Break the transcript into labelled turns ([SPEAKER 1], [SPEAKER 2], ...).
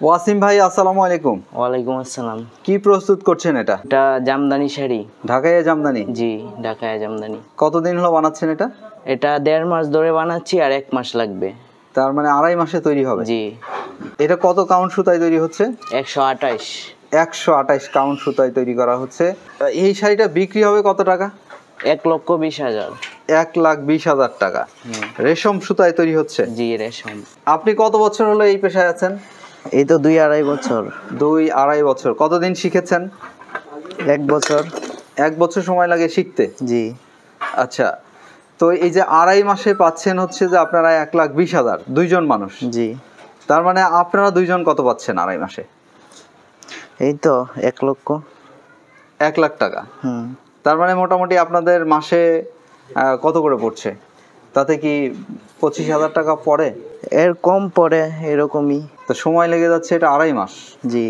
[SPEAKER 1] ওয়াসিম ভাই, আসসালামু আলাইকুম।
[SPEAKER 2] ওয়ালাইকুম আসসালাম।
[SPEAKER 1] কি প্রস্তুত করছেন এটা?
[SPEAKER 2] এটা জামদানি শাড়ি।
[SPEAKER 1] ঢাকাইয়া জামদানি?
[SPEAKER 2] জি, ঢাকায় জামদানি।
[SPEAKER 1] কতদিন হলো বানাচ্ছেন এটা?
[SPEAKER 2] এটা 1.5 মাস ধরে বানাচ্ছি, আর 1 মাস লাগবে।
[SPEAKER 1] তার মানে 2.5 মাসে তৈরি হবে?
[SPEAKER 2] জি।
[SPEAKER 1] এটা কত কাউন্ট সুতায় তৈরি হচ্ছে?
[SPEAKER 2] 128।
[SPEAKER 1] 128 কাউন্ট সুতায় তৈরি করা হচ্ছে। এই শাড়িটা বিক্রি হবে কত টাকা?
[SPEAKER 2] 1,20,000।
[SPEAKER 1] 1,20,000 টাকা। রেশম সুতায় তৈরি হচ্ছে?
[SPEAKER 2] জি, রেশম।
[SPEAKER 1] আপনি কত বছর হলো এই পেশায় আছেন?
[SPEAKER 2] এই তো 2-2.5 বছর।
[SPEAKER 1] 2-2.5 বছর। কতদিন শিখেছেন?
[SPEAKER 2] 1 বছর।
[SPEAKER 1] 1 বছর সময় লাগে শিখতে?
[SPEAKER 2] জি।
[SPEAKER 1] আচ্ছা, তো এই যে 2.5 মাসে পাচ্ছেন হচ্ছে যে আপনারা 1,20,000, দুইজন মানুষ।
[SPEAKER 2] জি।
[SPEAKER 1] তার মানে আপনারা দুইজন কত পাচ্ছেন 2.5 মাসে?
[SPEAKER 2] এই তো 1 লক্ষ।
[SPEAKER 1] 1 লাখ টাকা।
[SPEAKER 2] হুম।
[SPEAKER 1] তার মানে মোটামুটি আপনাদের মাসে কত করে পড়ছে? তাতে কি 25,000 টাকা পড়ে?
[SPEAKER 2] এর কম পড়ে, এরকমই।
[SPEAKER 1] তো সময় লেগে যাচ্ছে এটা 2.5 মাস।
[SPEAKER 2] জি।